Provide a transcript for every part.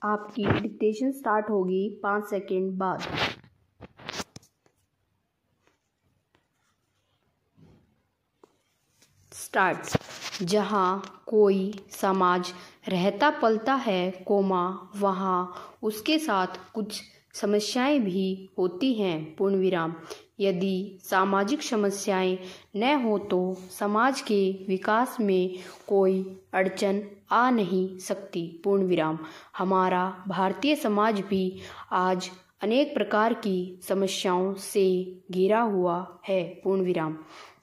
आपकी dictation start होगी 5 second बाद। स्टार्ट। जहाँ कोई समाज रहता पलता है, वहाँ उसके साथ कुछ समस्याएं भी होती हैं, पूर्ण विराम। यदि सामाजिक समस्याएं न हो तो समाज के विकास में कोई अड़चन आ नहीं सकती, पूर्ण विराम। हमारा भारतीय समाज भी आज अनेक प्रकार की समस्याओं से घिरा हुआ है, पूर्ण विराम।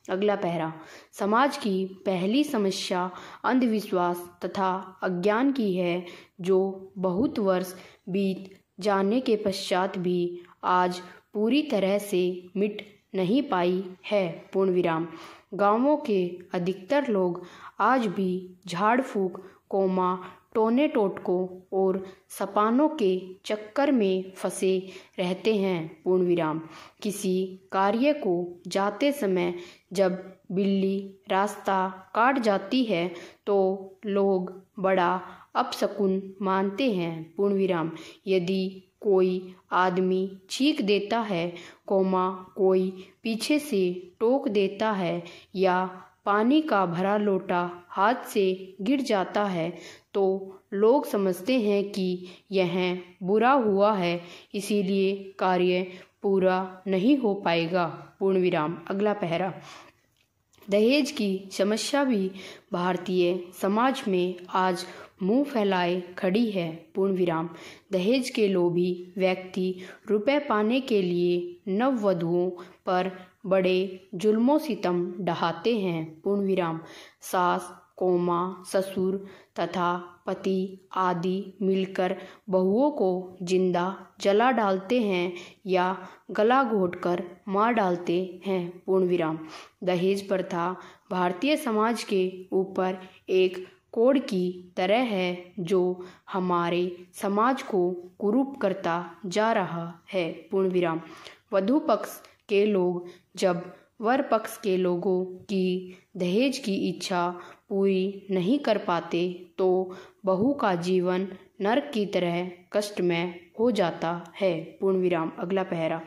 अगला पैरा। समाज की पहली समस्या अंधविश्वास तथा अज्ञान की है, जो बहुत वर्ष बीत जाने के पश्चात भी आज पूरी तरह से मिट नहीं पाई है, पूर्ण विराम। गांवों के अधिकतर लोग आज भी झाड़ फूक, टोने टोटकों और सपानों के चक्कर में फंसे रहते हैं, पूर्ण विराम। किसी कार्य को जाते समय जब बिल्ली रास्ता काट जाती है तो लोग बड़ा अपशकुन मानते हैं, पूर्ण विराम। यदि कोई आदमी चीख देता है, कोई पीछे से टोक देता है या पानी का भरा लोटा हाथ से गिर जाता है तो लोग समझते हैं कि यह बुरा हुआ है, इसीलिए कार्य पूरा नहीं हो पाएगा, पूर्ण विराम। अगला पहरा। दहेज की समस्या भी भारतीय समाज में आज मुंह फैलाए खड़ी है, पूर्ण विराम। दहेज के लोभी व्यक्ति रुपए पाने के लिए नववधुओं पर बड़े जुल्मों सितम ढहाते हैं, पूर्ण विराम। सास, ससुर तथा पति आदि मिलकर बहुओं को जिंदा जला डालते हैं या गला घोंटकर मार डालते हैं, पूर्ण विराम। दहेज प्रथा भारतीय समाज के ऊपर एक कोड़ की तरह है, जो हमारे समाज को कुरूप करता जा रहा है, पूर्ण विराम। वधू पक्ष के लोग जब वर पक्ष के लोगों की दहेज की इच्छा पूरी नहीं कर पाते तो बहू का जीवन नरक की तरह कष्टमय हो जाता है, पूर्ण विराम। अगला पहरा।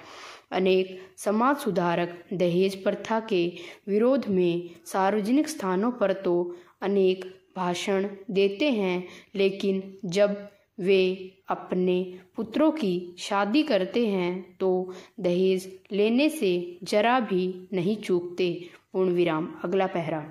अनेक समाज सुधारक दहेज प्रथा के विरोध में सार्वजनिक स्थानों पर तो अनेक भाषण देते हैं, लेकिन जब वे अपने पुत्रों की शादी करते हैं तो दहेज लेने से जरा भी नहीं चूकते, पूर्ण विराम। अगला पहरा।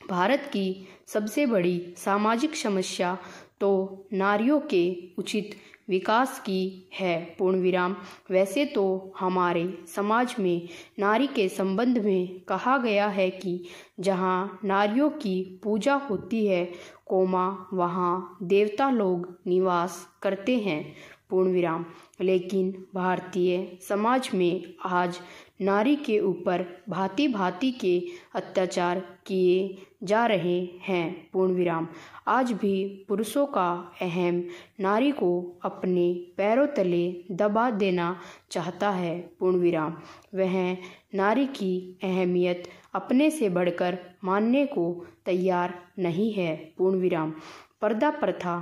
भारत की सबसे बड़ी सामाजिक समस्या तो नारियों के उचित विकास की है, पूर्ण विराम। वैसे तो हमारे समाज में नारी के संबंध में कहा गया है कि जहाँ नारियों की पूजा होती है, वहाँ देवता लोग निवास करते हैं, पूर्ण विराम। लेकिन भारतीय समाज में आज नारी के ऊपर भांति भांति के अत्याचार किए जा रहे हैं, पूर्ण विराम। आज भी पुरुषों का अहम नारी को अपने पैरों तले दबा देना चाहता है, पूर्ण विराम। वह नारी की अहमियत अपने से बढ़कर मानने को तैयार नहीं है, पूर्ण विराम। पर्दा प्रथा,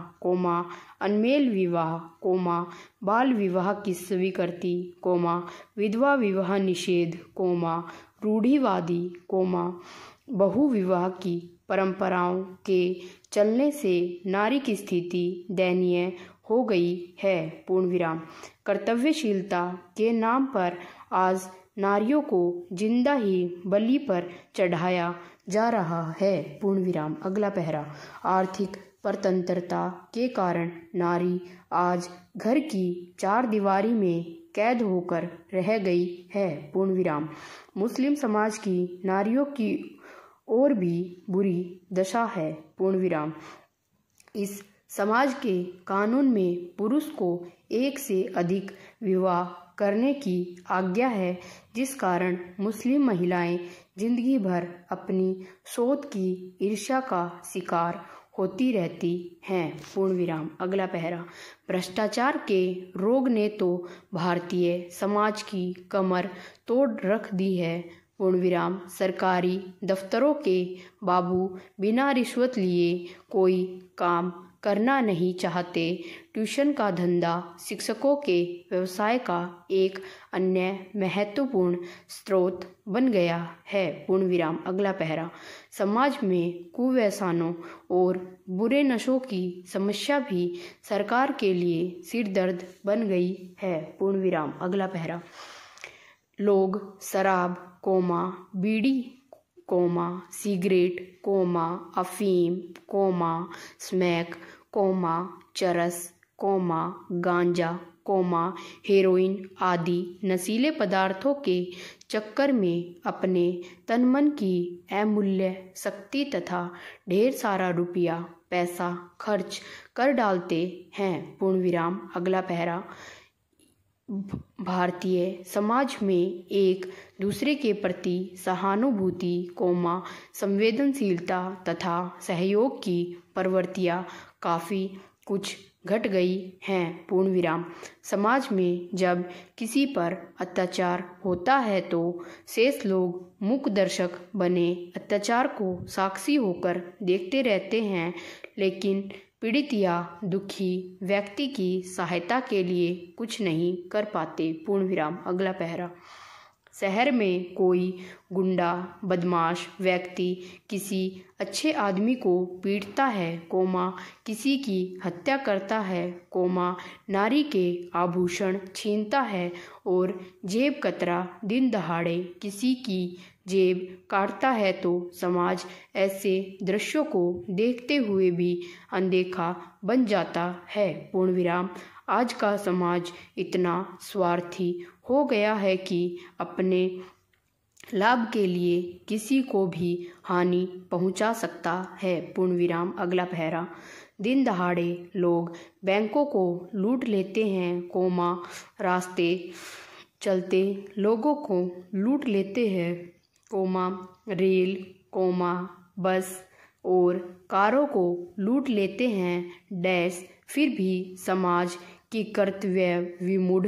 अनमेल विवाह, बाल विवाह की स्वीकृति, विधवा विवाह निषेध, रूढ़िवादी, बहु विवाह की परंपराओं के चलने से नारी की स्थिति दयनीय हो गई है, पूर्ण विराम। कर्तव्यशीलता के नाम पर आज नारियों को जिंदा ही बलि पर चढ़ाया जा रहा है, पूर्ण विराम। अगला पहरा। आर्थिक स्वतंत्रता के कारण नारी आज घर की चार दीवारी में कैद होकर रह गई है, पूर्ण विराम। मुस्लिम समाज की नारियों की और भी बुरी दशा है, पूर्ण विराम। इस समाज के कानून में पुरुष को एक से अधिक विवाह करने की आज्ञा है, जिस कारण मुस्लिम महिलाएं जिंदगी भर अपनी सोच की ईर्ष्या का शिकार होती रहती हैं, पूर्ण विराम। अगला पहरा। भ्रष्टाचार के रोग ने तो भारतीय समाज की कमर तोड़ रख दी है, पूर्ण विराम। सरकारी दफ्तरों के बाबू बिना रिश्वत लिए कोई काम करना नहीं चाहते। ट्यूशन का धंधा शिक्षकों के व्यवसाय का एक अन्य महत्वपूर्ण स्रोत बन गया है। पूर्ण विराम। अगला पैरा। समाज में कुव्यसनों और बुरे नशों की समस्या भी सरकार के लिए सिरदर्द बन गई है। पूर्ण विराम। अगला पैरा। लोग शराब, बीड़ी, सिगरेट, अफीम, स्मैक, चरस, गांजा, हेरोइन आदि नशीले पदार्थों के चक्कर में अपने तन मन की अमूल्य शक्ति तथा ढेर सारा रुपया पैसा खर्च कर डालते हैं। पूर्ण विराम। अगला पैरा। भारतीय समाज में एक दूसरे के प्रति सहानुभूति, संवेदनशीलता तथा सहयोग की प्रवृत्तियाँ काफ़ी कुछ घट गई हैं। पूर्ण विराम। समाज में जब किसी पर अत्याचार होता है तो शेष लोग मूक दर्शक बने अत्याचार को साक्षी होकर देखते रहते हैं, लेकिन पीड़ित या दुखी व्यक्ति की सहायता के लिए कुछ नहीं कर पाते। पूर्ण विराम। अगला पैरा। शहर में कोई गुंडा बदमाश व्यक्ति किसी अच्छे आदमी को पीटता है, किसी की हत्या करता है, नारी के आभूषण छीनता है और जेब कतरा दिन दहाड़े किसी की जेब काटता है, तो समाज ऐसे दृश्यों को देखते हुए भी अनदेखा बन जाता है। पूर्ण विराम। आज का समाज इतना स्वार्थी हो गया है कि अपने लाभ के लिए किसी को भी हानि पहुंचा सकता है। पूर्ण विराम। अगला पैरा। दिन दहाड़े लोग बैंकों को लूट लेते हैं, रास्ते चलते लोगों को लूट लेते हैं, रेल, बस और कारों को लूट लेते हैं, फिर भी समाज की कर्तव्य विमूढ़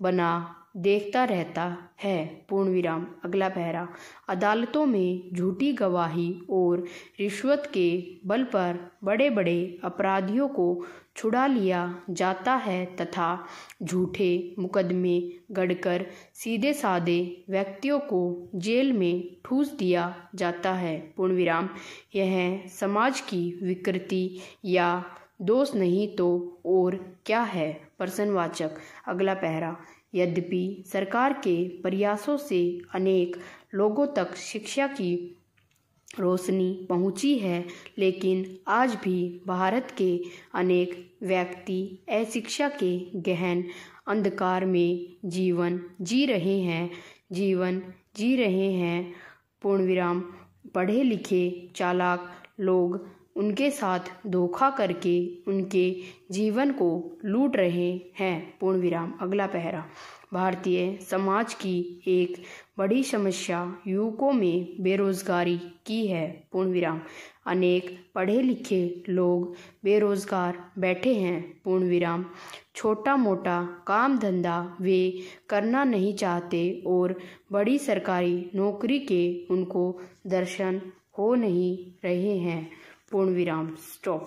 बना देखता रहता है। पूर्ण विराम। अगला पैरा। अदालतों में झूठी गवाही और रिश्वत के बल पर बड़े बड़े अपराधियों को छुड़ा लिया जाता है तथा झूठे मुकदमे गढ़कर सीधे साधे व्यक्तियों को जेल में ठूस दिया जाता है। पूर्ण विराम। यह समाज की विकृति या दोष नहीं तो और क्या है? प्रश्नवाचक। अगला पैरा। यद्यपि सरकार के प्रयासों से अनेक लोगों तक शिक्षा की रोशनी पहुंची है, लेकिन आज भी भारत के अनेक व्यक्ति अशिक्षा के गहन अंधकार में जीवन जी रहे हैं। पूर्ण विराम। पढ़े लिखे चालाक लोग उनके साथ धोखा करके उनके जीवन को लूट रहे हैं। पूर्ण विराम। अगला पैरा। भारतीय समाज की एक बड़ी समस्या युवकों में बेरोजगारी की है। पूर्ण विराम। अनेक पढ़े लिखे लोग बेरोजगार बैठे हैं। पूर्ण विराम। छोटा मोटा काम धंधा वे करना नहीं चाहते और बड़ी सरकारी नौकरी के उनको दर्शन हो नहीं रहे हैं। पूर्ण विराम। स्टॉप।